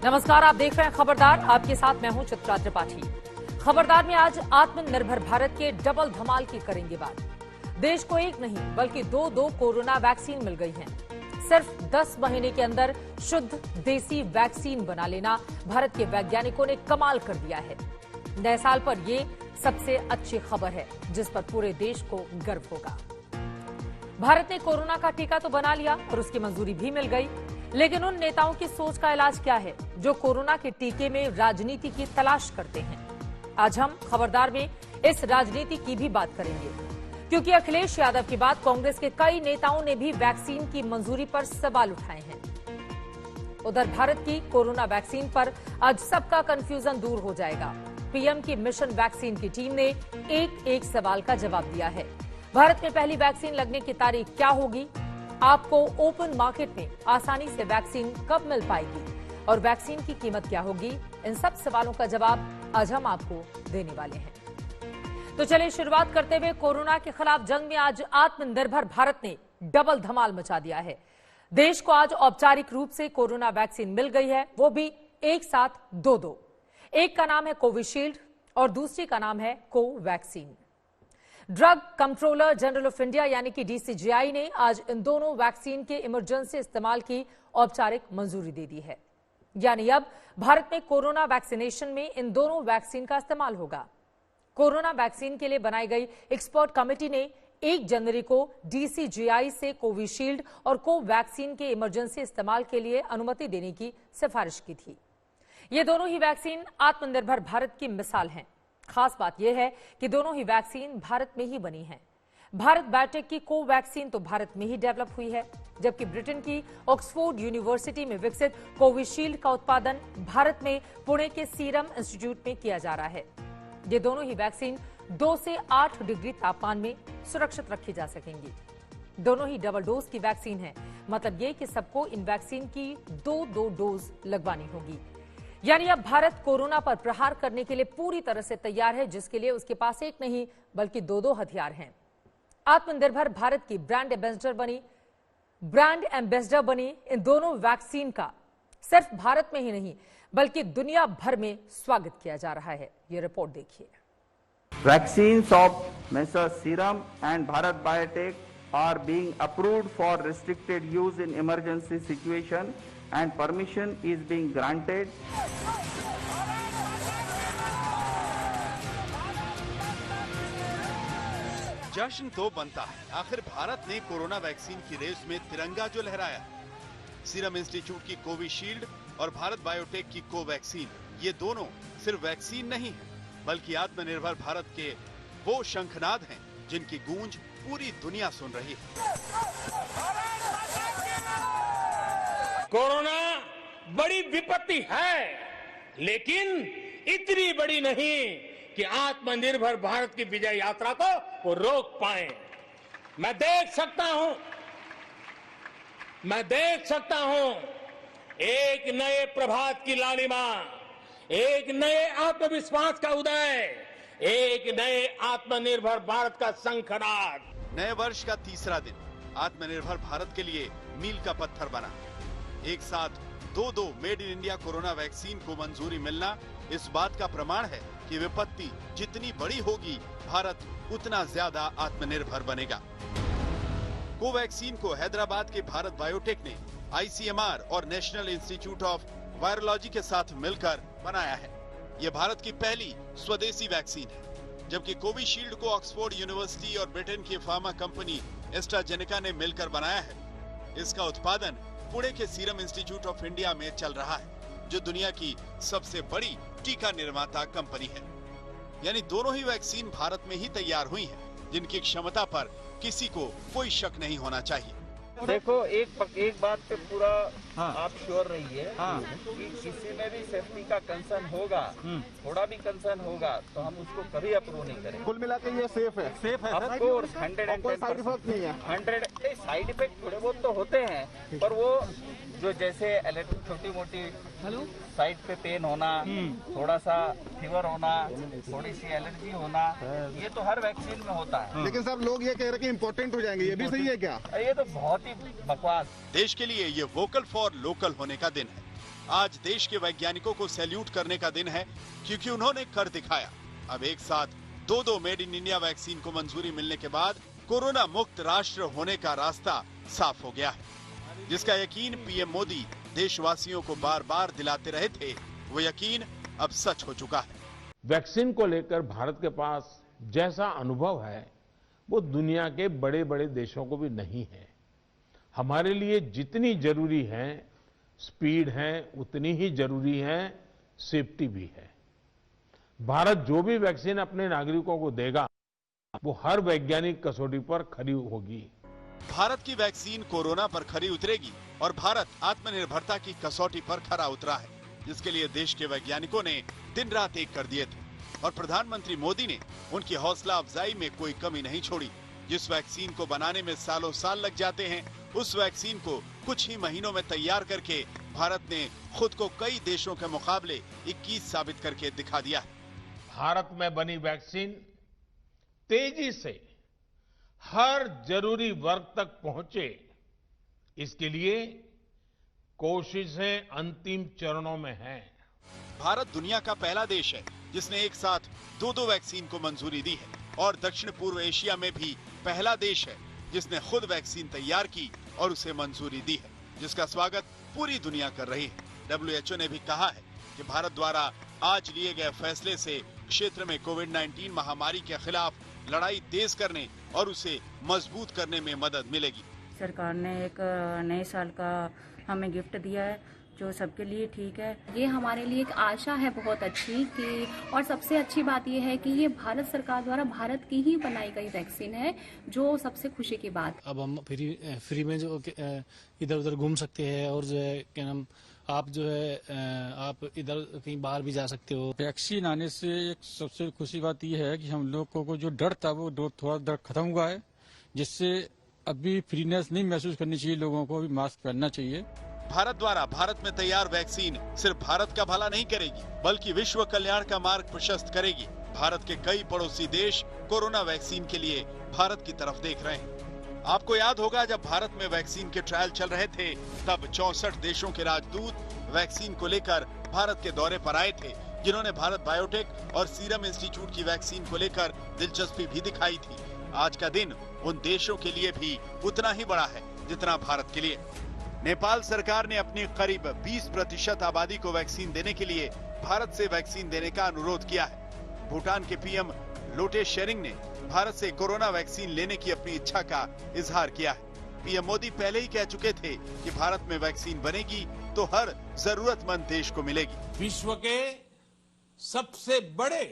नमस्कार, आप देख रहे हैं खबरदार। आपके साथ मैं हूं चित्रा त्रिपाठी। खबरदार में आज आत्मनिर्भर भारत के डबल धमाल की करेंगे बात। देश को एक नहीं बल्कि दो कोरोना वैक्सीन मिल गई हैं। सिर्फ 10 महीने के अंदर शुद्ध देसी वैक्सीन बना लेना भारत के वैज्ञानिकों ने कमाल कर दिया है। नए साल पर ये सबसे अच्छी खबर है जिस पर पूरे देश को गर्व होगा। भारत ने कोरोना का टीका तो बना लिया और उसकी मंजूरी भी मिल गई, लेकिन उन नेताओं की सोच का इलाज क्या है जो कोरोना के टीके में राजनीति की तलाश करते हैं। आज हम खबरदार में इस राजनीति की भी बात करेंगे, क्योंकि अखिलेश यादव के बाद कांग्रेस के कई नेताओं ने भी वैक्सीन की मंजूरी पर सवाल उठाए हैं। उधर भारत की कोरोना वैक्सीन पर आज सबका कंफ्यूजन दूर हो जाएगा। पीएम की मिशन वैक्सीन की टीम ने एक सवाल का जवाब दिया है। भारत में पहली वैक्सीन लगने की तारीख क्या होगी? आपको ओपन मार्केट में आसानी से वैक्सीन कब मिल पाएगी और वैक्सीन की कीमत क्या होगी? इन सब सवालों का जवाब आज हम आपको देने वाले हैं। तो चलिए शुरुआत करते हुए कोरोना के खिलाफ जंग में आज आत्मनिर्भर भारत ने डबल धमाल मचा दिया है। देश को आज औपचारिक रूप से कोरोना वैक्सीन मिल गई है, वो भी एक साथ दो। एक का नाम है कोविशील्ड और दूसरी का नाम है Covaxin. Drug controller general of India यानी कि डीसीजीआई ने आज इन दोनों वैक्सीन के इमरजेंसी इस्तेमाल की औपचारिक मंजूरी दे दी है। यानी अब भारत में कोरोना वैक्सीनेशन में इन दोनों वैक्सीन का इस्तेमाल होगा। कोरोना वैक्सीन के लिए बनाई गई एक्सपर्ट कमेटी ने 1 जनवरी को डीसीजीआई से कोविशील्ड और कोवैक्सीन के इमरजेंसी इस्तेमाल के लिए अनुमति देने की सिफारिश की थी। ये दोनों ही वैक्सीन आत्मनिर्भर भारत की मिसाल हैं। खास बात यह है कि दोनों ही वैक्सीन भारत में ही बनी हैं। भारत बायोटेक की कोवैक्सीन तो भारत में ही डेवलप हुई है, जबकि ब्रिटेन की ऑक्सफोर्ड यूनिवर्सिटी में विकसित कोविशील्ड का उत्पादन भारत में पुणे के सीरम इंस्टीट्यूट में किया जा रहा है। ये दोनों ही वैक्सीन 2 से 8 डिग्री तापमान में सुरक्षित रखी जा सकेंगी। दोनों ही डबल डोज की वैक्सीन है, मतलब ये कि सबको इन वैक्सीन की 2 डोज लगवानी होगी। यानी अब भारत कोरोना पर प्रहार करने के लिए पूरी तरह से तैयार है, जिसके लिए उसके पास एक नहीं बल्कि 2 हथियार हैं। आत्मनिर्भर भारत की ब्रांड एम्बेसडर बनी इन दोनों वैक्सीन का सिर्फ भारत में ही नहीं बल्कि दुनिया भर में स्वागत किया जा रहा है। ये रिपोर्ट देखिए। Vaccines of Messrs Serum and Bharat Biotech are being approved for restricted use in emergency situation and permission is being granted. जश्न तो बनता है, आखिर भारत ने कोरोना वैक्सीन की रेस में तिरंगा जो लहराया। सीरम इंस्टीट्यूट की कोविशील्ड और भारत बायोटेक की कोवैक्सीन, ये दोनों सिर्फ वैक्सीन नहीं है बल्कि आत्मनिर्भर भारत के वो शंखनाद हैं जिनकी गूंज पूरी दुनिया सुन रही है। कोरोना बड़ी विपत्ति है, लेकिन इतनी बड़ी नहीं कि आत्मनिर्भर भारत की विजय यात्रा को वो रोक पाए। मैं देख सकता हूं एक नए प्रभात की लालिमा, एक नए आत्मविश्वास का उदय, एक नए आत्मनिर्भर भारत का शंखनाद। नए वर्ष का तीसरा दिन आत्मनिर्भर भारत के लिए मील का पत्थर बना। एक साथ 2 made in India corona vaccine को मंजूरी मिलना इस बात का प्रमाण है कि विपत्ति जितनी बड़ी होगी, भारत उतना ज्यादा आत्मनिर्भर बनेगा। कोवैक्सीन को हैदराबाद के भारत बायोटेक ने आईसीएमआर और नेशनल इंस्टीट्यूट ऑफ वायरोलॉजी के साथ मिलकर बनाया है। ये भारत की पहली स्वदेशी वैक्सीन है, जबकि कोविशील्ड को ऑक्सफोर्ड यूनिवर्सिटी और ब्रिटेन की फार्मा कंपनी एस्ट्राजेनेका ने मिलकर बनाया है। इसका उत्पादन पुणे के सीरम इंस्टीट्यूट ऑफ इंडिया में चल रहा है, जो दुनिया की सबसे बड़ी टीका निर्माता कंपनी है। यानी दोनों ही वैक्सीन भारत में ही तैयार हुई हैं, जिनकी क्षमता पर किसी को कोई शक नहीं होना चाहिए। देखो, एक बात पे पूरा आप श्योर रहिए कि किसी में भी सेफ्टी का कंसर्न होगा, थोड़ा भी कंसर्न होगा तो हम उसको कभी अप्रूव नहीं करेंगे। कुल मिला के ये सेफ है। ऑफ कोर्स 110% नहीं है। 100 साइड इफेक्ट थोड़े बहुत तो होते हैं, पर वो जो जैसे छोटी मोटी साइड पे पेन होना, थोड़ा सा फीवर होना, थोड़ी सी एलर्जी होना, ये तो हर वैक्सीन में होता है। लेकिन सब लोग ये कह रहे हैं कि इम्पोर्टेंट हो जाएंगे, ये भी सही है क्या? ये तो बहुत ही बकवास। देश के लिए ये वोकल फॉर लोकल होने का दिन है। आज देश के वैज्ञानिकों को सैल्यूट करने का दिन है, क्योंकि उन्होंने कर दिखाया। अब एक साथ दो मेड इन इंडिया वैक्सीन को मंजूरी मिलने के बाद कोरोना मुक्त राष्ट्र होने का रास्ता साफ हो गया है, जिसका यकीन पीएम मोदी देशवासियों को बार बार दिलाते रहे थे, वो यकीन अब सच हो चुका है। वैक्सीन को लेकर भारत के पास जैसा अनुभव है वो दुनिया के बड़े बड़े देशों को भी नहीं है। हमारे लिए जितनी जरूरी है स्पीड है, उतनी ही जरूरी है सेफ्टी भी है। भारत जो भी वैक्सीन अपने नागरिकों को देगा वो हर वैज्ञानिक कसौटी पर खरी होगी। भारत की वैक्सीन कोरोना पर खरी उतरेगी और भारत आत्मनिर्भरता की कसौटी पर खरा उतरा है, जिसके लिए देश के वैज्ञानिकों ने दिन रात एक कर दिए थे और प्रधानमंत्री मोदी ने उनकी हौसला अफजाई में कोई कमी नहीं छोड़ी। जिस वैक्सीन को बनाने में सालों साल लग जाते हैं, उस वैक्सीन को कुछ ही महीनों में तैयार करके भारत ने खुद को कई देशों के मुकाबले 21 साबित करके दिखा दिया है। भारत में बनी वैक्सीन तेजी से हर जरूरी वर्ग तक पहुंचे, इसके लिए कोशिशें अंतिम चरणों में हैं। भारत दुनिया का पहला देश है जिसने एक साथ दो वैक्सीन को मंजूरी दी है और दक्षिण पूर्व एशिया में भी पहला देश है जिसने खुद वैक्सीन तैयार की और उसे मंजूरी दी है, जिसका स्वागत पूरी दुनिया कर रही है। WHO ने भी कहा है कि भारत द्वारा आज लिए गए फैसले से क्षेत्र में कोविड-19 महामारी के खिलाफ लड़ाई तेज करने और उसे मजबूत करने में मदद मिलेगी। सरकार ने एक नए साल का हमें गिफ्ट दिया है जो सबके लिए ठीक है। ये हमारे लिए एक आशा है बहुत अच्छी कि, और सबसे अच्छी बात ये है कि ये भारत सरकार द्वारा भारत की ही बनाई गई वैक्सीन है, जो सबसे खुशी की बात। अब हम फ्री में जो इधर उधर घूम सकते हैं और जो है क्या नाम आप जो है आप इधर कहीं बाहर भी जा सकते हो। वैक्सीन आने से एक सबसे खुशी बात यह है कि हम लोगों को जो डर था वो थोड़ा डर खत्म हुआ है, जिससे अभी फ्रीनेस नहीं महसूस करनी चाहिए, लोगों को भी मास्क पहनना चाहिए। भारत द्वारा भारत में तैयार वैक्सीन सिर्फ भारत का भला नहीं करेगी, बल्कि विश्व कल्याण का मार्ग प्रशस्त करेगी। भारत के कई पड़ोसी देश कोरोना वैक्सीन के लिए भारत की तरफ देख रहे हैं। आपको याद होगा जब भारत में वैक्सीन के ट्रायल चल रहे थे, तब 64 देशों के राजदूत वैक्सीन को लेकर भारत के दौरे पर आए थे, जिन्होंने भारत बायोटेक और सीरम इंस्टीट्यूट की वैक्सीन को लेकर दिलचस्पी भी दिखाई थी। आज का दिन उन देशों के लिए भी उतना ही बड़ा है जितना भारत के लिए। नेपाल सरकार ने अपनी करीब 20% आबादी को वैक्सीन देने के लिए भारत से वैक्सीन देने का अनुरोध किया है। भूटान के पीएम लोटे शेरिंग ने भारत से कोरोना वैक्सीन लेने की अपनी इच्छा का इजहार किया है। पीएम मोदी पहले ही कह चुके थे कि भारत में वैक्सीन बनेगी तो हर जरूरतमंद देश को मिलेगी। विश्व के सबसे बड़े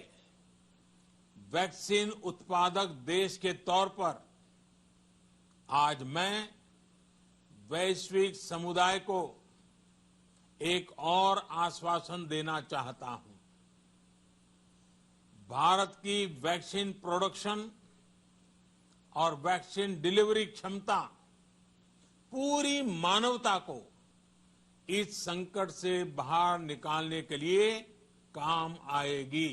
वैक्सीन उत्पादक देश के तौर पर आज मैं वैश्विक समुदाय को एक और आश्वासन देना चाहता हूं। भारत की वैक्सीन प्रोडक्शन और वैक्सीन डिलीवरी क्षमता पूरी मानवता को इस संकट से बाहर निकालने के लिए काम आएगी।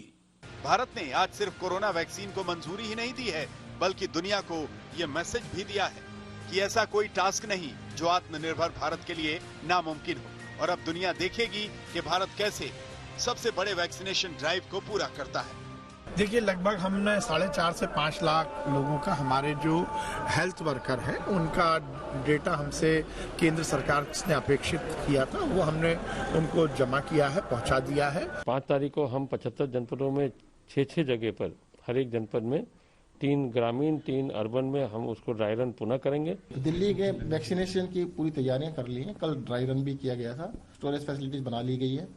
भारत ने आज सिर्फ कोरोना वैक्सीन को मंजूरी ही नहीं दी है, बल्कि दुनिया को ये मैसेज भी दिया है कि ऐसा कोई टास्क नहीं जो आत्मनिर्भर भारत के लिए नामुमकिन हो। और अब दुनिया देखेगी कि भारत कैसे सबसे बड़े वैक्सीनेशन ड्राइव को पूरा करता है। देखिए, लगभग हमने 4.5 से 5 लाख लोगों का, हमारे जो हेल्थ वर्कर हैं उनका डेटा हमसे केंद्र सरकार ने अपेक्षित किया था, वो हमने उनको जमा किया है, पहुंचा दिया है। 5 तारीख को हम 75 जनपदों में 6 जगह पर, हर एक जनपद में 3 ग्रामीण 3 अर्बन में हम उसको ड्राई रन पुनः करेंगे। दिल्ली के वैक्सीनेशन की पूरी तैयारियां कर ली हैं, कल ड्राई रन भी किया गया था, स्टोरेज फैसिलिटीज बना ली गई है।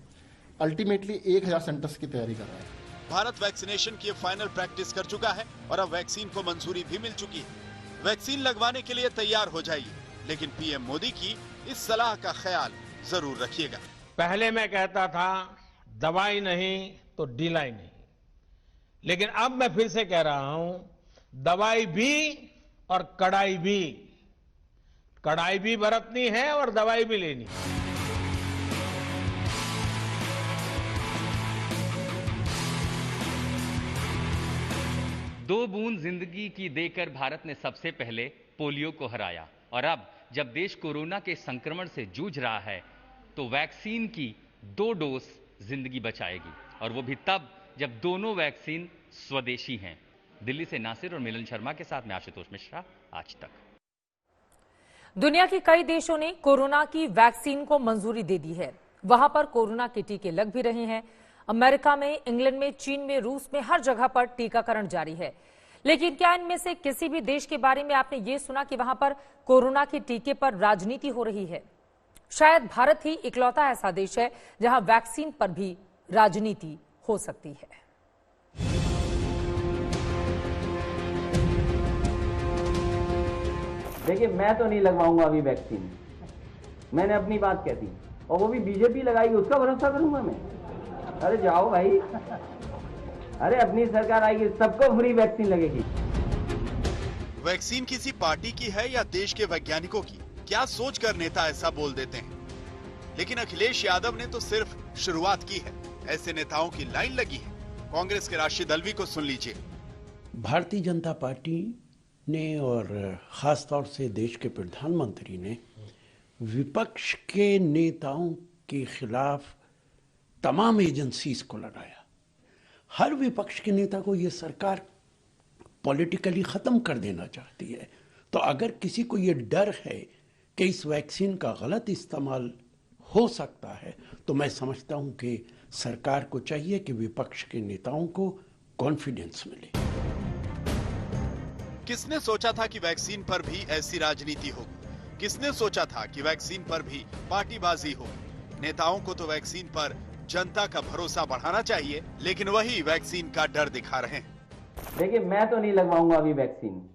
अल्टीमेटली 1000 सेंटर्स की तैयारी कर रहे हैं। भारत वैक्सीनेशन की फाइनल प्रैक्टिस कर चुका है और अब वैक्सीन को मंजूरी भी मिल चुकी है। वैक्सीन लगवाने के लिए तैयार हो जाइए, लेकिन पीएम मोदी की इस सलाह का ख्याल जरूर रखिएगा। पहले मैं कहता था दवाई नहीं तो ढिलाई नहीं, लेकिन अब मैं फिर से कह रहा हूं दवाई भी और कड़ाई भी। कड़ाई भी बरतनी है और दवाई भी लेनी है। दो बूंद जिंदगी की देकर भारत ने सबसे पहले पोलियो को हराया, और अब जब देश कोरोना के संक्रमण से जूझ रहा है तो वैक्सीन की 2 डोज जिंदगी बचाएगी, और वो भी तब जब दोनों वैक्सीन स्वदेशी हैं। दिल्ली से नासिर और मिलन शर्मा के साथ मैं आशुतोष मिश्रा, आज तक। दुनिया के कई देशों ने कोरोना की वैक्सीन को मंजूरी दे दी है। वहां पर कोरोना के टीके लग भी रहे हैं। अमेरिका में, इंग्लैंड में, चीन में, रूस में हर जगह पर टीकाकरण जारी है। लेकिन क्या इनमें से किसी भी देश के बारे में आपने ये सुना कि वहां पर कोरोना के टीके पर राजनीति हो रही है? शायद भारत ही इकलौता ऐसा देश है जहां वैक्सीन पर भी राजनीति हो सकती है। देखिए, मैं तो नहीं लगवाऊंगा अभी वैक्सीन। मैंने अपनी बात कह दी, और वो भी बीजेपी लगाएगी, उसका भरोसा करूंगा मैं? अरे जाओ भाई, अरे अपनी सरकार आएगी, सबको फ्री वैक्सीन लगेगी। वैक्सीन किसी पार्टी की है या देश के वैज्ञानिकों की? क्या सोचकर नेता ऐसा बोल देते हैं? लेकिन अखिलेश यादव ने तो सिर्फ शुरुआत की है। ऐसे नेताओं की लाइन लगी है। कांग्रेस के राशिद अल्वी को सुन लीजिए। भारतीय जनता पार्टी ने और खास तौर से देश के प्रधानमंत्री ने विपक्ष के नेताओं के खिलाफ तमाम एजेंसीज को लगाया। हर विपक्ष के नेता को यह सरकार पॉलिटिकली खत्म कर देना चाहती है। तो अगर किसी को यह डर है कि इस वैक्सीन का गलत इस्तेमाल हो सकता है, तो मैं समझता हूं कि सरकार को चाहिए कि विपक्ष के नेताओं को कॉन्फिडेंस मिले। किसने सोचा था कि वैक्सीन पर भी ऐसी राजनीति होगी? किसने सोचा था कि वैक्सीन पर भी पार्टीबाजी होगी? नेताओं को तो वैक्सीन पर जनता का भरोसा बढ़ाना चाहिए, लेकिन वही वैक्सीन का डर दिखा रहे हैं। देखिए, मैं तो नहीं लगवाऊंगा अभी वैक्सीन।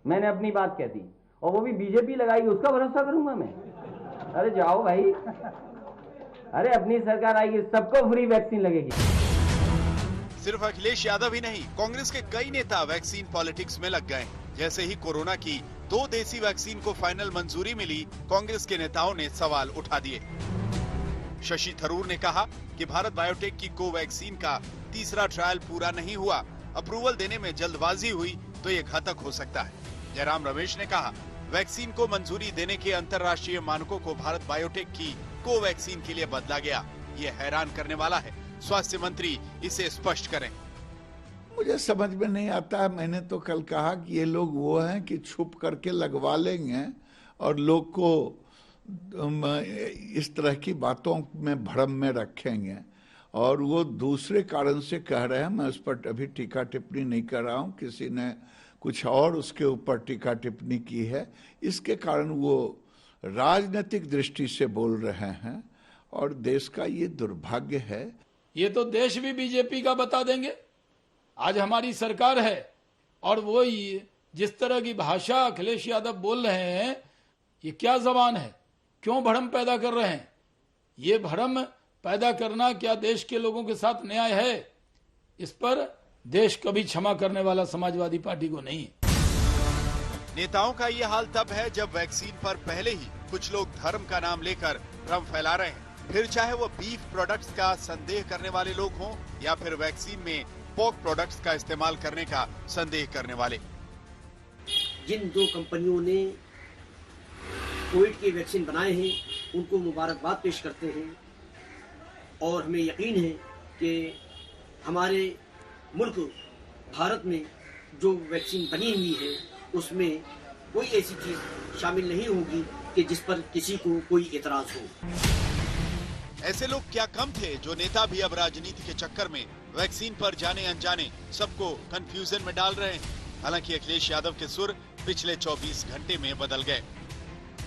मैंने अपनी बात कह दी, और वो भी बीजेपी लगाएगी, उसका भरोसा करूंगा मैं? अरे जाओ भाई, अरे अपनी सरकार आएगी, सबको फ्री वैक्सीन लगेगी। सिर्फ अखिलेश यादव ही नहीं, कांग्रेस के कई नेता वैक्सीन पॉलिटिक्स में लग गए। जैसे ही कोरोना की 2 देसी वैक्सीन को फाइनल मंजूरी मिली, कांग्रेस के नेताओं ने सवाल उठा दिए। शशि थरूर ने कहा कि भारत बायोटेक की कोवैक्सीन का तीसरा ट्रायल पूरा नहीं हुआ, अप्रूवल देने में जल्दबाजी हुई तो ये घातक हो सकता है। जयराम रमेश ने कहा, वैक्सीन को मंजूरी देने के अंतर्राष्ट्रीय मानकों को भारत बायोटेक की कोवैक्सीन के लिए बदला गया। ये हैरान करने वाला है। स्वास्थ्य मंत्री इसे स्पष्ट करें। मुझे समझ में नहीं आता है। मैंने तो कल कहा कि ये लोग वो हैं कि छुप करके लगवा लेंगे और लोग को इस तरह की बातों में भ्रम में रखेंगे, और वो दूसरे कारण से कह रहे हैं। मैं उस पर अभी टीका टिप्पणी नहीं कर रहा हूँ। किसी ने कुछ और उसके ऊपर टीका टिप्पणी की है। इसके कारण वो राजनीतिक दृष्टि से बोल रहे हैं, और देश का ये दुर्भाग्य है। ये तो देश भी बीजेपी का बता देंगे। आज हमारी सरकार है, और वो जिस तरह की भाषा अखिलेश यादव बोल रहे हैं, ये क्या जबान है? क्यों भ्रम पैदा कर रहे हैं? ये भ्रम पैदा करना क्या देश के लोगों के साथ न्याय है? इस पर देश कभी क्षमा करने वाला समाजवादी पार्टी को नहीं है। नेताओं का ये हाल तब है जब वैक्सीन पर पहले ही कुछ लोग धर्म का नाम लेकर भ्रम फैला रहे हैं। फिर चाहे वो बीफ प्रोडक्ट्स का संदेह करने वाले लोग हों, या फिर वैक्सीन में पोर्क प्रोडक्ट्स का इस्तेमाल करने का संदेह करने वाले। जिन 2 कंपनियों ने कोविड के वैक्सीन बनाए हैं, उनको मुबारकबाद पेश करते हैं, और हमें यकीन है कि हमारे मुल्क भारत में जो वैक्सीन बनी हुई है, उसमें कोई ऐसी चीज शामिल नहीं होगी कि जिस पर किसी को कोई एतराज हो। ऐसे लोग क्या कम थे जो नेता भी अब राजनीति के चक्कर में वैक्सीन पर जाने अनजाने सबको कंफ्यूजन में डाल रहे हैं। हालांकि अखिलेश यादव के सुर पिछले 24 घंटे में बदल गए।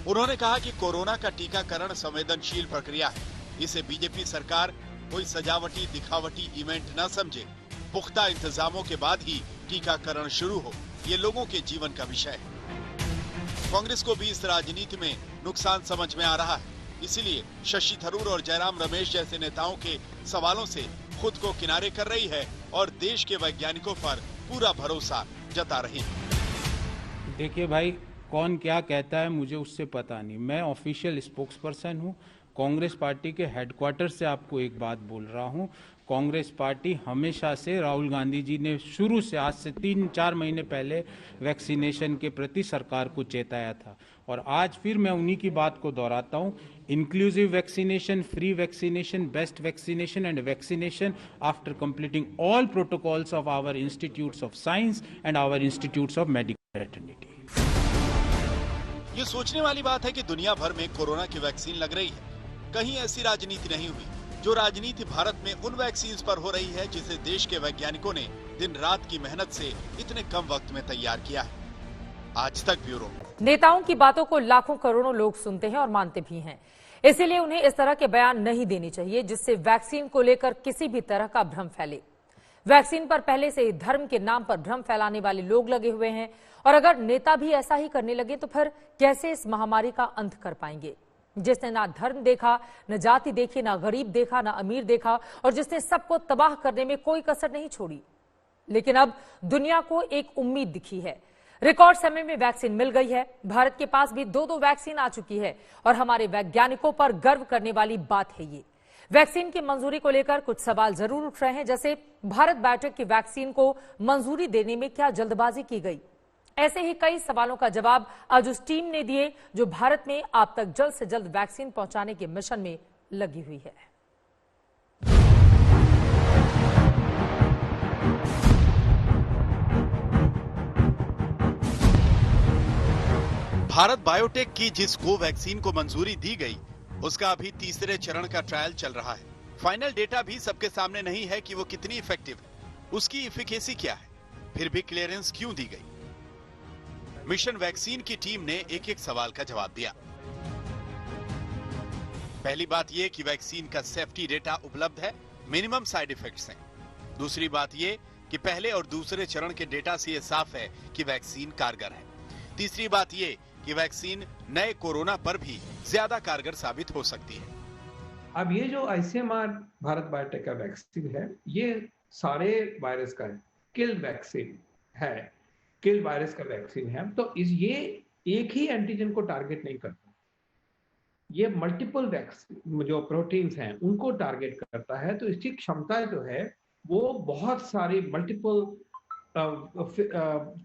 उन्होंने कहा कि कोरोना का टीकाकरण संवेदनशील प्रक्रिया है। इसे बीजेपी सरकार कोई सजावटी दिखावटी इवेंट न समझे। पुख्ता इंतजामों के बाद ही टीकाकरण शुरू हो, ये लोगों के जीवन का विषय है। कांग्रेस को भी इस राजनीति में नुकसान समझ में आ रहा है। इसीलिए शशि थरूर और जयराम रमेश जैसे नेताओं के सवालों से खुद को किनारे कर रही है और देश के वैज्ञानिकों पर पूरा भरोसा जता रही है। देखिए भाई, कौन क्या कहता है मुझे उससे पता नहीं। मैं ऑफिशियल स्पोक्स पर्सन हूँ। कांग्रेस पार्टी के हेडक्वार्टर से आपको एक बात बोल रहा हूं, कांग्रेस पार्टी हमेशा से, राहुल गांधी जी ने शुरू से, आज से 3-4 महीने पहले वैक्सीनेशन के प्रति सरकार को चेताया था। और आज फिर मैं उन्हीं की बात को दोहराता हूं, inclusive vaccination, free vaccination, best vaccination and vaccination after completing all protocols of our institutes of science and our institutes of medical fraternity. ये सोचने वाली बात है कि दुनिया भर में कोरोना की वैक्सीन लग रही है, कहीं ऐसी राजनीति नहीं हुई जो राजनीति भारत में उन वैक्सीन पर हो रही है जिसे देश के वैज्ञानिकों ने दिन रात की मेहनत से इतने कम वक्त में तैयार किया है। आज तक ब्यूरो। नेताओं की बातों को लाखों करोड़ों लोग सुनते हैं और मानते भी हैं, इसीलिए उन्हें इस तरह के बयान नहीं देने चाहिए जिससे वैक्सीन को लेकर किसी भी तरह का भ्रम फैले। वैक्सीन पर पहले से ही धर्म के नाम पर भ्रम फैलाने वाले लोग लगे हुए हैं और अगर नेता भी ऐसा ही करने लगे तो फिर कैसे इस महामारी का अंत कर पाएंगे? जिसने ना धर्म देखा, न जाति देखी, ना गरीब देखा, ना अमीर देखा और जिसने सबको तबाह करने में कोई कसर नहीं छोड़ी। लेकिन अब दुनिया को एक उम्मीद दिखी है। रिकॉर्ड समय में वैक्सीन मिल गई है। भारत के पास भी 2 वैक्सीन आ चुकी है और हमारे वैज्ञानिकों पर गर्व करने वाली बात है ये। वैक्सीन की मंजूरी को लेकर कुछ सवाल जरूर उठ रहे हैं, जैसे भारत बायोटेक की वैक्सीन को मंजूरी देने में क्या जल्दबाजी की गई? ऐसे ही कई सवालों का जवाब आज उस टीम ने दिए जो भारत में आप तक जल्द से जल्द वैक्सीन पहुंचाने के मिशन में लगी हुई है। भारत बायोटेक की जिस कोवैक्सीन को मंजूरी दी गई उसका अभी तीसरे चरण का ट्रायल चल रहा है। फाइनल डेटा भी सबके सामने नहीं है कि वो कितनी इफेक्टिव है, उसकी इफिकेसी क्या है, फिर भी क्लियरेंस क्यों दी गई? मिशन वैक्सीन की टीम ने एक सवाल का जवाब दिया। पहली बात यह कि वैक्सीन का सेफ्टी डेटा उपलब्ध है, मिनिमम साइड इफेक्ट्स हैं। दूसरी बात यह कि पहले और दूसरे चरण के डेटा से यह साफ है कि वैक्सीन कारगर है। तीसरी बात यह कि वैक्सीन नए कोरोना पर भी ज्यादा कारगर साबित हो सकती है। अब ये जो आईसीएमआर भारत बायोटेक का वैक्सीन है, ये सारे वायरस का किल वैक्सीन है, किल वायरस का वैक्सीन है। तो ये एक ही एंटीजन को टारगेट नहीं करता, ये मल्टीपल वैक्सीन जो प्रोटीन्स हैं उनको टारगेट करता है। तो इसकी क्षमता जो है वो बहुत सारी मल्टीपल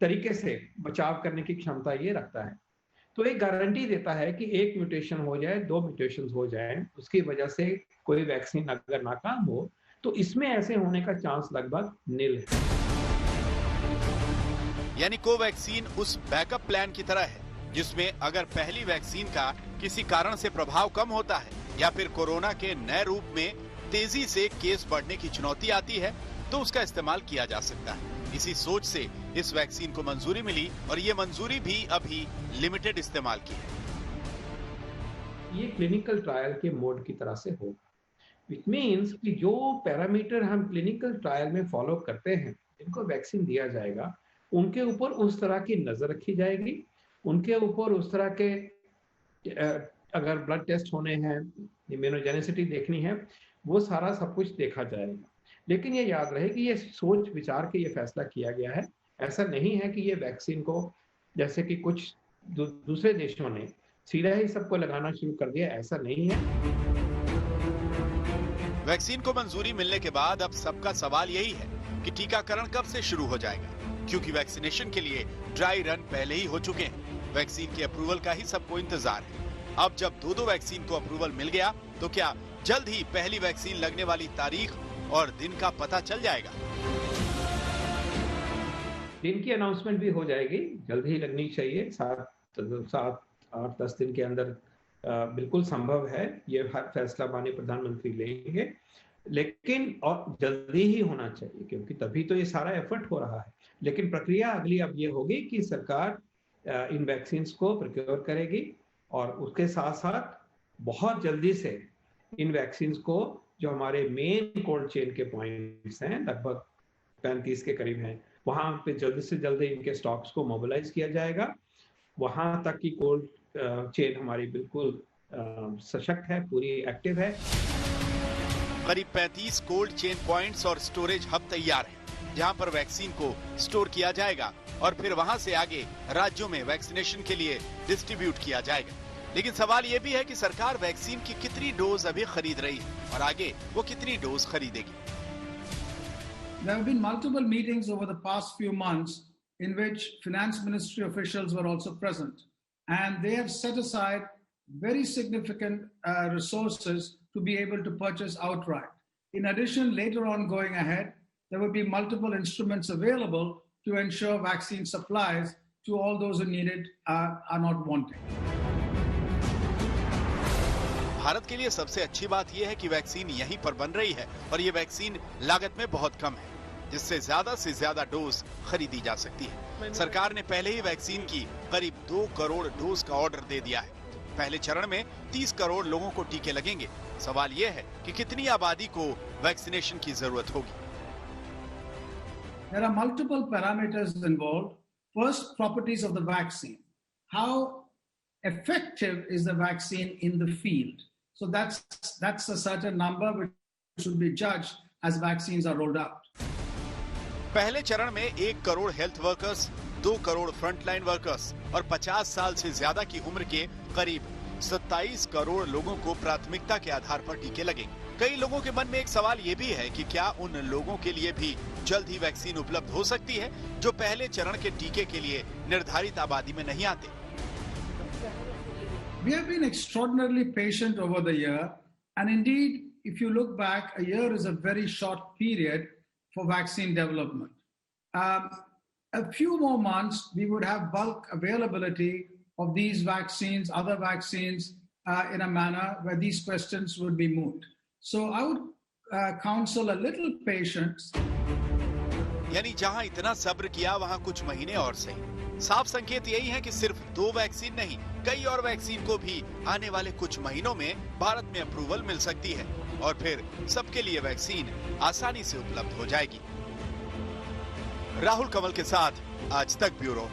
तरीके से बचाव करने की क्षमता ये रखता है। तो एक गारंटी देता है कि एक म्यूटेशन हो जाए, 2 म्यूटेशन हो जाए, उसकी वजह से कोई वैक्सीन अगर नाकाम हो तो इसमें ऐसे होने का चांस लगभग निल है। यानी कोवैक्सीन उस बैकअप प्लान की तरह है जिसमें अगर पहली वैक्सीन का किसी कारण से प्रभाव कम होता है या फिर कोरोना के नए रूप में तेजी से केस बढ़ने की चुनौती आती है तो उसका इस्तेमाल किया जा सकता है। इसी सोच से इस वैक्सीन को मंजूरी मिली और ये मंजूरी भी अभी लिमिटेड इस्तेमाल की है। ये क्लिनिकल ट्रायल के मोड की तरह से होगा, विच मीन्स कि जो पैरामीटर हम क्लिनिकल ट्रायल में फॉलो करते हैं, जिनको वैक्सीन दिया जाएगा, उनके ऊपर उस तरह की नजर रखी जाएगी, उनके ऊपर उस तरह के अगर ब्लड टेस्ट होने हैं, इम्यूनोजेनिसिटी देखनी है, वो सारा सब कुछ देखा जाएगा। लेकिन ये याद रहे कि ये सोच विचार के ये फैसला किया गया है। ऐसा नहीं है कि ये वैक्सीन को जैसे कि कुछ दूसरे देशों ने सीधा ही सबको लगाना शुरू कर दिया, ऐसा नहीं है। वैक्सीन को मंजूरी मिलने के बाद अब सबका सवाल यही है कि टीकाकरण कब से शुरू हो जाएगा, क्योंकि वैक्सीनेशन के लिए ड्राई रन पहले ही हो चुके हैं। वैक्सीन के अप्रूवल का ही सबको इंतजार है। अब जब 2 वैक्सीन को अप्रूवल मिल गया तो क्या जल्द ही पहली वैक्सीन लगने वाली तारीख और दिन का पता चल जाएगा? दिन की अनाउंसमेंट भी हो जाएगी, जल्द ही लगनी चाहिए। 7-8-10 दिन के अंदर बिल्कुल संभव है, ये फैसला माननीय प्रधानमंत्री लेंगे। लेकिन और जल्दी ही होना चाहिए क्योंकि तभी तो ये सारा एफर्ट हो रहा है। लेकिन प्रक्रिया अगली अब ये होगी कि सरकार इन वैक्सीन को प्रोक्योर करेगी और उसके साथ साथ बहुत जल्दी से इन वैक्सीन को जो हमारे मेन कोल्ड चेन के पॉइंट्स हैं, लगभग 35 के करीब हैं, वहां पे जल्द से जल्द इनके स्टॉक्स को मोबिलाइज किया जाएगा। वहां तक की कोल्ड चेन हमारी बिल्कुल सशक्त है, पूरी एक्टिव है। करीब 35 कोल्ड चेन पॉइंट्स और स्टोरेज हब तैयार हैं, जहां पर वैक्सीन को स्टोर किया जाएगा और फिर वहां से आगे राज्यों में वैक्सीनेशन के लिए डिस्ट्रीब्यूट किया जाएगा। लेकिन सवाल ये भी है कि सरकार वैक्सीन की कितनी डोज अभी खरीद रही है और आगे वो कितनी डोज खरीदेगी। There have been multiple meetings over the past few months in which finance ministry officials were also present, and they have set aside very significant resources to be able to purchase outright. In addition, later on going ahead, there will be multiple instruments available to ensure vaccine supplies to all those who need it are not wanting. Bharat के लिए सबसे अच्छी बात यह है कि vaccine यहीं पर बन रही है और ये वैक्सीन लागत में बहुत कम है, जिससे से ज्यादा डोज खरीदी जा सकती है। सरकार ने पहले ही वैक्सीन की करीब 2 करोड़ डोज का ऑर्डर दे दिया है। पहले चरण में 30 करोड़ लोगों को टीके लगेंगे। सवाल यह है कि कितनी आबादी को वैक्सीनेशन की जरूरत होगी। There are multiple parameters involved. First, properties of the vaccine. How effective is the vaccine in the field? So that's a certain number which should be judged as vaccines are rolled out. पहले चरण में 1 crore health workers, 2 crore frontline workers और 50 साल से ज्यादा की उम्र के करीब 27 करोड़ लोगों को प्राथमिकता के आधार पर टीके लगेंगे। कई लोगों के मन में एक सवाल ये भी है कि क्या उन लोगों के लिए भी जल्द ही वैक्सीन उपलब्ध हो सकती है जो पहले चरण के टीके के लिए निर्धारित आबादी में नहीं आते। We have been extraordinarily patient over the year, and indeed, if you look back, a year is a very short period for vaccine development. A few more months, we would have bulk availability of these vaccines, other vaccines, in a manner where these questions would be moot. So I would counsel a little patience. यानी जहां इतना सब्र किया वहां कुछ महीने और सही। साफ संकेत यही है कि सिर्फ 2 वैक्सीन नहीं, कई और वैक्सीन को भी आने वाले कुछ महीनों में भारत में अप्रूवल मिल सकती है और फिर सबके लिए वैक्सीन आसानी से उपलब्ध हो जाएगी। राहुल कमल के साथ आज तक ब्यूरो।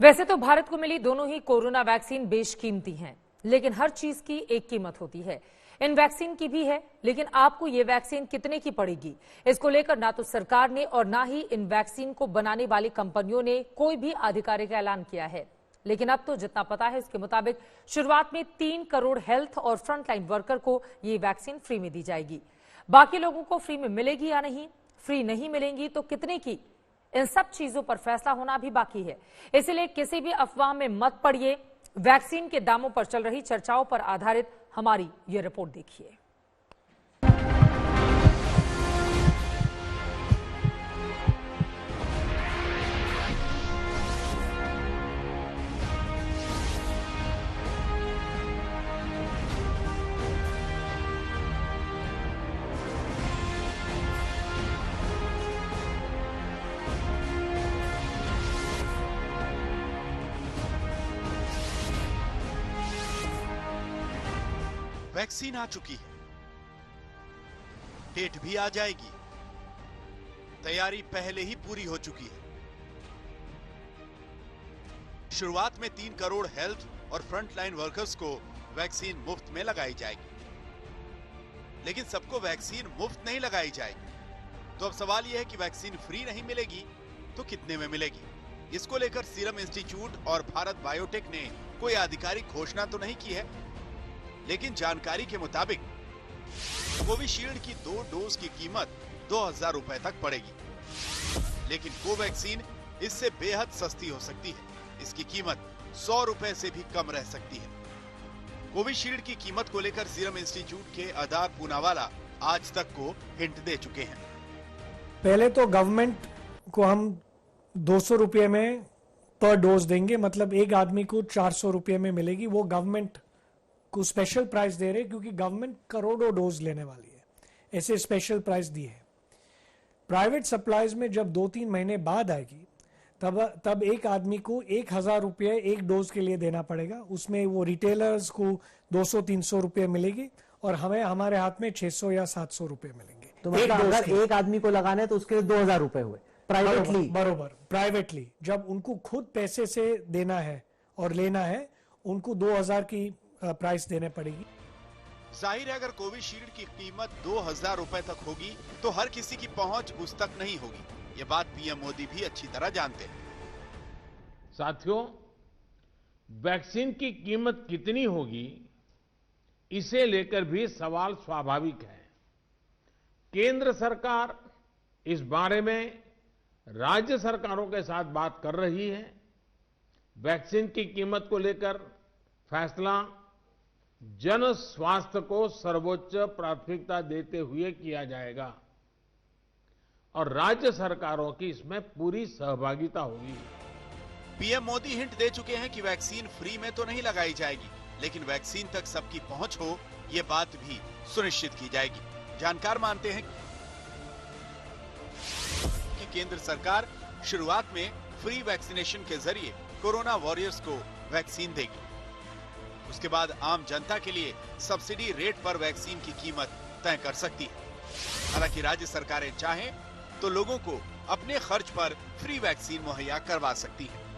वैसे तो भारत को मिली दोनों ही कोरोना वैक्सीन बेशकीमती हैं, लेकिन हर चीज की एक कीमत होती है। इन वैक्सीन की भी है, लेकिन आपको ये वैक्सीन कितने की पड़ेगी, इसको लेकर ना तो सरकार ने और ना ही इन वैक्सीन को बनाने वाली कंपनियों ने कोई भी आधिकारिक ऐलान किया है। लेकिन अब तो जितना पता है उसके मुताबिक शुरुआत में 3 करोड़ हेल्थ और फ्रंटलाइन वर्कर को ये वैक्सीन फ्री में दी जाएगी। बाकी लोगों को फ्री में मिलेगी या नहीं, फ्री नहीं मिलेंगी तो कितने की, इन सब चीजों पर फैसला होना भी बाकी है। इसलिए किसी भी अफवाह में मत पड़िए। वैक्सीन के दामों पर चल रही चर्चाओं पर आधारित हमारी ये रिपोर्ट देखिए। वैक्सीन आ चुकी है, डेट भी आ जाएगी, तैयारी पहले ही पूरी हो चुकी है। शुरुआत में 3 करोड़ हेल्थ और फ्रंटलाइन वर्कर्स को वैक्सीन मुफ्त में लगाई जाएगी, लेकिन सबको वैक्सीन मुफ्त नहीं लगाई जाएगी। तो अब सवाल यह है कि वैक्सीन फ्री नहीं मिलेगी तो कितने में मिलेगी। इसको लेकर सीरम इंस्टीट्यूट और भारत बायोटेक ने कोई आधिकारिक घोषणा तो नहीं की है, लेकिन जानकारी के मुताबिक कोविशील्ड की 2 डोज की कीमत 2000 रुपए तक पड़ेगी, लेकिन कोवैक्सीन इससे बेहद सस्ती हो सकती है। इसकी कीमत 100 रुपए से भी कम रह सकती है। कोविशील्ड की कीमत को लेकर सीरम इंस्टीट्यूट के आधार पूनावाला आज तक को हिंट दे चुके हैं। पहले तो गवर्नमेंट को हम 200 रुपये में पर डोज देंगे, मतलब एक आदमी को 400 रुपये में मिलेगी। वो गवर्नमेंट को स्पेशल प्राइस दे रहे क्योंकि गवर्नमेंट करोड़ों डोज लेने वाली है, ऐसे स्पेशल प्राइस दिए है। प्राइवेट सप्लाईज में जब 2-3 महीने बाद आएगी तब एक आदमी को 1000 रुपये एक डोज के लिए देना पड़ेगा। उसमें वो रिटेलर्स को 200-300 रुपये मिलेगी और हमें हमारे हाथ में 600 या 700 रुपये मिलेंगे। तो मतलब अगर एक आदमी को लगाना है तो उसके लिए 2000 रुपये हुए प्राइवेटली। बरोबर, प्राइवेटली जब उनको खुद पैसे से देना है और लेना है, उनको 2000 की प्राइस देने पड़ेगी। जाहिर है अगर कोविशील्ड की कीमत 2000 रुपए तक होगी तो हर किसी की पहुंच उस तक नहीं होगी। ये बात पीएम मोदी भी अच्छी तरह जानते हैं। साथियों, वैक्सीन की कीमत कितनी होगी, इसे लेकर भी सवाल स्वाभाविक है। केंद्र सरकार इस बारे में राज्य सरकारों के साथ बात कर रही है। वैक्सीन की कीमत को लेकर फैसला जन स्वास्थ्य को सर्वोच्च प्राथमिकता देते हुए किया जाएगा और राज्य सरकारों की इसमें पूरी सहभागिता होगी। पीएम मोदी हिंट दे चुके हैं कि वैक्सीन फ्री में तो नहीं लगाई जाएगी, लेकिन वैक्सीन तक सबकी पहुंच हो, ये बात भी सुनिश्चित की जाएगी। जानकार मानते हैं कि केंद्र सरकार शुरुआत में फ्री वैक्सीनेशन के जरिए कोरोना वॉरियर्स को वैक्सीन देगी। उसके बाद आम जनता के लिए सब्सिडी रेट पर वैक्सीन की कीमत तय कर सकती है। हालांकि राज्य सरकारें चाहें तो लोगों को अपने खर्च पर फ्री वैक्सीन मुहैया करवा सकती है।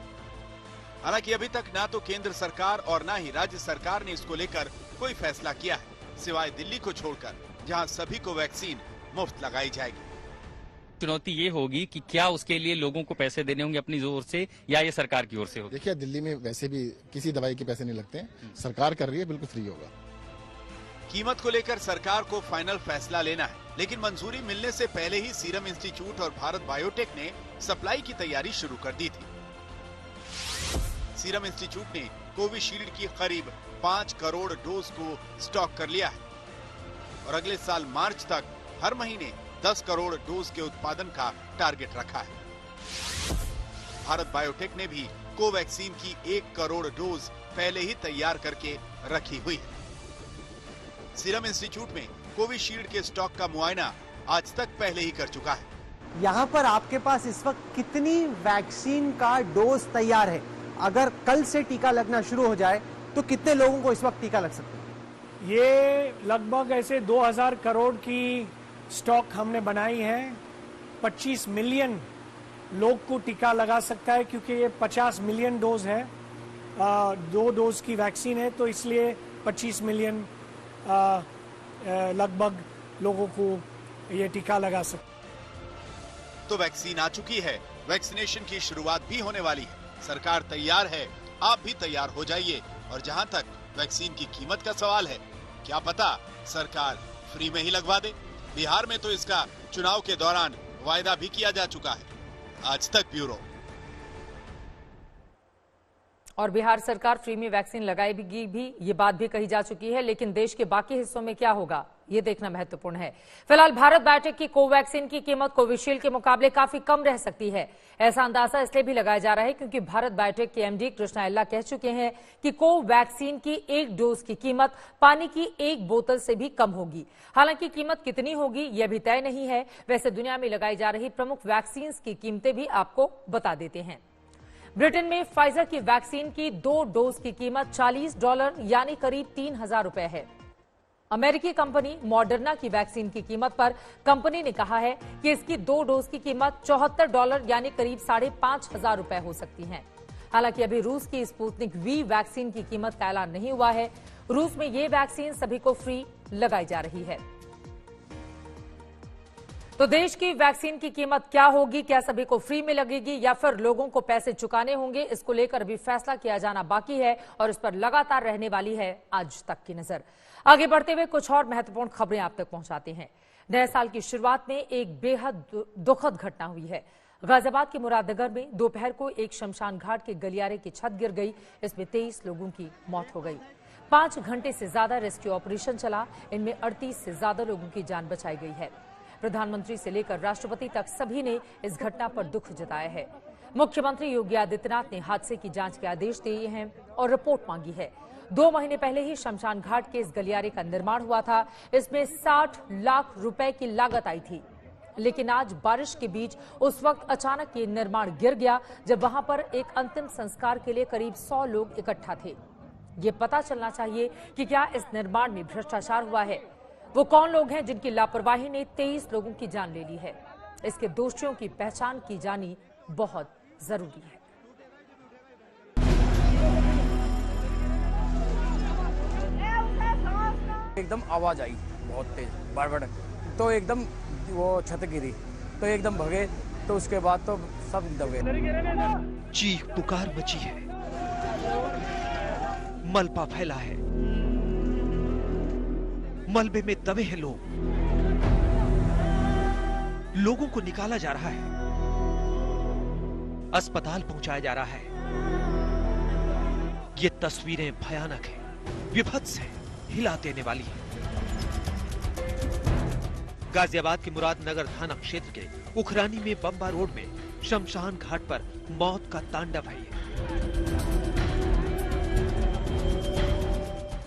हालांकि अभी तक ना तो केंद्र सरकार और ना ही राज्य सरकार ने इसको लेकर कोई फैसला किया है, सिवाय दिल्ली को छोड़कर, जहां सभी को वैक्सीन मुफ्त लगाई जाएगी। चुनौती ये होगी कि क्या उसके लिए लोगों को पैसे देने होंगे अपनी ओर से या ये सरकार की ओर से होगी। देखिए, दिल्ली में वैसे भी किसी दवाई के पैसे नहीं लगते हैं, सरकार कर रही है, बिल्कुल फ्री होगा। कीमत को लेकर सरकार को फाइनल फैसला लेना है, लेकिन मंजूरी मिलने से पहले ही सीरम इंस्टीट्यूट और भारत बायोटेक ने सप्लाई की तैयारी शुरू कर दी थी। सीरम इंस्टीट्यूट ने कोविशील्ड की करीब 5 करोड़ डोज को स्टॉक कर लिया है और अगले साल मार्च तक हर महीने 10 करोड़ डोज के उत्पादन का टारगेट रखा है। भारत बायोटेक ने भी कोवैक्सीन की 1 करोड़ डोज पहले ही तैयार करके रखी हुई है। सीरम इंस्टीट्यूट में कोविशील्ड के स्टॉक का मुआयना आज तक पहले ही कर चुका है। यहाँ पर आपके पास इस वक्त कितनी वैक्सीन का डोज तैयार है? अगर कल से टीका लगना शुरू हो जाए तो कितने लोगों को इस वक्त टीका लग सकता है? ये लगभग ऐसे 2000 करोड़ की स्टॉक हमने बनाई है। 25 मिलियन लोग को टीका लगा सकता है, क्योंकि ये 50 मिलियन डोज है, 2 डोज की वैक्सीन है, तो इसलिए 25 मिलियन लगभग लोगों को ये टीका लगा सकते। तो वैक्सीन आ चुकी है, वैक्सीनेशन की शुरुआत भी होने वाली है। सरकार तैयार है, आप भी तैयार हो जाइए। और जहां तक वैक्सीन की कीमत का सवाल है, क्या पता सरकार फ्री में ही लगवा दे। बिहार में तो इसका चुनाव के दौरान वायदा भी किया जा चुका है। आज तक ब्यूरो। और बिहार सरकार फ्री में वैक्सीन लगाएगी भी, ये बात भी कही जा चुकी है, लेकिन देश के बाकी हिस्सों में क्या होगा, ये देखना महत्वपूर्ण है। फिलहाल भारत बायोटेक की कोवैक्सीन की कीमत कोविशील्ड के मुकाबले काफी कम रह सकती है। ऐसा अंदाजा इसलिए भी लगाया जा रहा है क्योंकि भारत बायोटेक के एमडी कृष्णा एल्ला कह चुके हैं कि कोवैक्सीन की 1 डोज की कीमत पानी की 1 बोतल से भी कम होगी। हालांकि कीमत कितनी होगी यह भी तय नहीं है। वैसे दुनिया में लगाई जा रही प्रमुख वैक्सीन की कीमतें भी आपको बता देते हैं। ब्रिटेन में फाइजर की वैक्सीन की 2 डोज की कीमत $40 यानी करीब 3000 रुपए है। अमेरिकी कंपनी मॉडर्ना की वैक्सीन की कीमत पर कंपनी ने कहा है कि इसकी 2 डोज की कीमत $74 यानी करीब 5500 रुपए हो सकती है। हालांकि अभी रूस की स्पुतनिक वी वैक्सीन की कीमत का ऐलान नहीं हुआ है। रूस में ये वैक्सीन सभी को फ्री लगाई जा रही है। तो देश की वैक्सीन की कीमत क्या होगी, क्या सभी को फ्री में लगेगी या फिर लोगों को पैसे चुकाने होंगे, इसको लेकर भी फैसला किया जाना बाकी है और इस पर लगातार रहने वाली है आज तक की नजर। आगे बढ़ते हुए कुछ और महत्वपूर्ण खबरें आप तक पहुंचाते हैं। नए साल की शुरुआत में एक बेहद दुखद घटना हुई है। गाजियाबाद के मुरादनगर में दोपहर को एक शमशान घाट के गलियारे की छत गिर गई। इसमें 23 लोगों की मौत हो गई। 5 घंटे से ज्यादा रेस्क्यू ऑपरेशन चला। इनमें 38 से ज्यादा लोगों की जान बचाई गई है। प्रधानमंत्री से लेकर राष्ट्रपति तक सभी ने इस घटना पर दुख जताया है। मुख्यमंत्री योगी आदित्यनाथ ने हादसे की जांच के आदेश दिए हैं और रिपोर्ट मांगी है। 2 महीने पहले ही शमशान घाट के इस गलियारे का निर्माण हुआ था। इसमें 60 लाख रुपए की लागत आई थी, लेकिन आज बारिश के बीच उस वक्त अचानक ये निर्माण गिर गया जब वहां पर एक अंतिम संस्कार के लिए करीब 100 लोग इकट्ठा थे। ये पता चलना चाहिए कि क्या इस निर्माण में भ्रष्टाचार हुआ है। वो कौन लोग हैं जिनकी लापरवाही ने 23 लोगों की जान ले ली है। इसके दोषियों की पहचान की जानी बहुत जरूरी है। एकदम आवाज आई बहुत तेज बड़बड़, तो एकदम वो छत गिरी, तो एकदम भगे, तो उसके बाद तो सब दबे। चीख पुकार मची है। मलबा फैला है, मलबे में दबे हैं लोग, लोगों को निकाला जा रहा है, अस्पताल पहुंचाया जा रहा है। ये तस्वीरें भयानक हैं, विभत्स हैं, हिला देने वाली हैं। गाजियाबाद के मुरादनगर थाना क्षेत्र के उखरानी में बम्बा रोड में शमशान घाट पर मौत का तांडव है।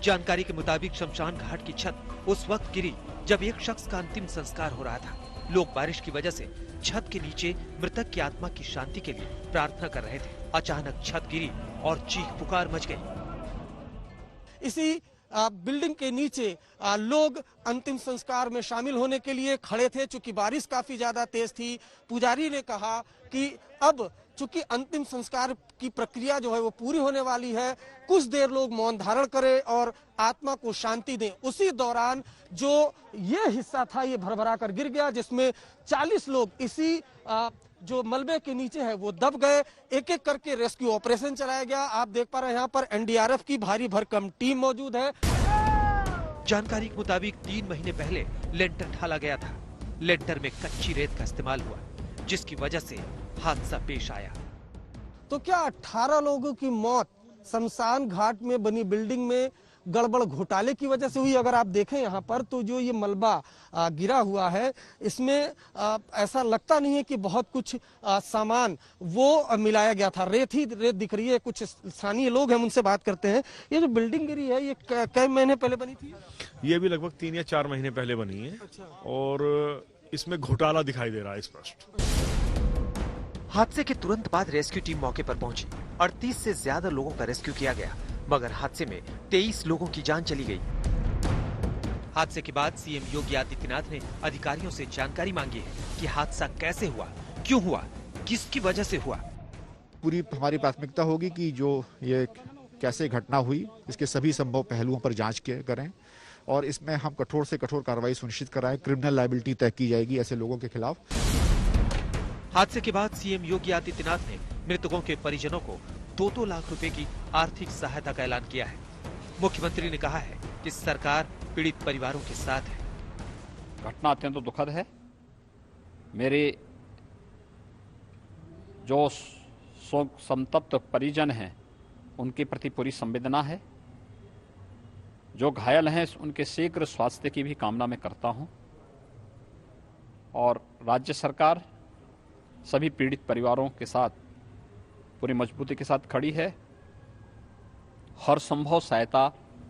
जानकारी के मुताबिक शमशान घाट की छत उस वक्त गिरी जब एक शख्स का अंतिम संस्कार हो रहा था। लोग बारिश की वजह से छत के नीचे मृतक की आत्मा की शांति के लिए प्रार्थना कर रहे थे। अचानक छत गिरी और चीख पुकार मच गई। इसी बिल्डिंग के नीचे लोग अंतिम संस्कार में शामिल होने के लिए खड़े थे। चूंकि बारिश काफी ज्यादा तेज थी, पुजारी ने कहा कि अब चूंकि अंतिम संस्कार की प्रक्रिया जो है वो पूरी होने वाली है, कुछ देर लोग मौन धारण करें और आत्मा को शांति दें। उसी दौरान जो ये हिस्सा था ये भरभरा कर गिर गया, जिसमें 40 लोग इसी जो मलबे के नीचे है वो दब गए। एक एक करके रेस्क्यू ऑपरेशन चलाया गया। आप देख पा रहे हैं यहाँ पर एनडीआरएफ की भारी भरकम टीम मौजूद है। जानकारी के मुताबिक 3 महीने पहले लेंटर ढाला गया था। लेंटर में कच्ची रेत का इस्तेमाल हुआ, जिसकी वजह से हादसा पेश आया। तो क्या 18 लोगों की मौत शमशान घाट में बनी बिल्डिंग में गड़बड़ घोटाले की वजह से हुई? अगर आप देखें यहाँ पर तो जो ये मलबा गिरा हुआ है, इसमें ऐसा लगता नहीं है कि बहुत कुछ सामान वो मिलाया गया था। रेत ही रेत दिख रही है। कुछ स्थानीय लोग हैं, उनसे बात करते हैं। ये जो बिल्डिंग गिरी है ये कई महीने पहले बनी थी? ये भी लगभग 3 या 4 महीने पहले बनी है। अच्छा। और इसमें घोटाला दिखाई दे रहा है स्पष्ट। हादसे के तुरंत बाद रेस्क्यू टीम मौके पर पहुंची। 38 से ज्यादा लोगों का रेस्क्यू किया गया, मगर हादसे में 23 लोगों की जान चली गई। हादसे के बाद सीएम योगी आदित्यनाथ ने अधिकारियों से जानकारी मांगी है कि हादसा कैसे हुआ, क्यों हुआ, किसकी वजह से हुआ। पूरी हमारी प्राथमिकता होगी कि जो ये कैसे घटना हुई, इसके सभी संभव पहलुओं पर जांच करें और इसमें हम कठोर से कठोर कार्रवाई सुनिश्चित कराएं। क्रिमिनल लायबिलिटी तय की जाएगी ऐसे लोगों के खिलाफ। हादसे के बाद सीएम योगी आदित्यनाथ ने मृतकों के परिजनों को 2-2 लाख रुपए की आर्थिक सहायता का ऐलान किया है। मुख्यमंत्री ने कहा है कि सरकार पीड़ित परिवारों के साथ है। घटना अत्यंत दुखद है। मेरे जो शोक संतप्त परिजन हैं उनके प्रति पूरी संवेदना है। जो घायल हैं उनके शीघ्र स्वास्थ्य की भी कामना मैं करता हूं और राज्य सरकार सभी पीड़ित परिवारों के साथ पूरी मजबूती के साथ खड़ी है। हर संभव सहायता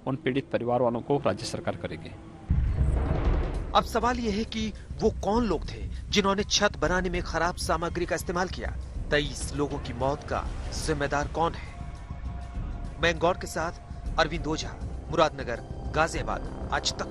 उन पीड़ित परिवार वालों को राज्य सरकार करेगी। अब सवाल यह है कि वो कौन लोग थे जिन्होंने छत बनाने में खराब सामग्री का इस्तेमाल किया। 23 लोगों की मौत का जिम्मेदार कौन है? मैं गौर के साथ अरविंद ओझा, मुरादनगर, गाजियाबाद, आज तक।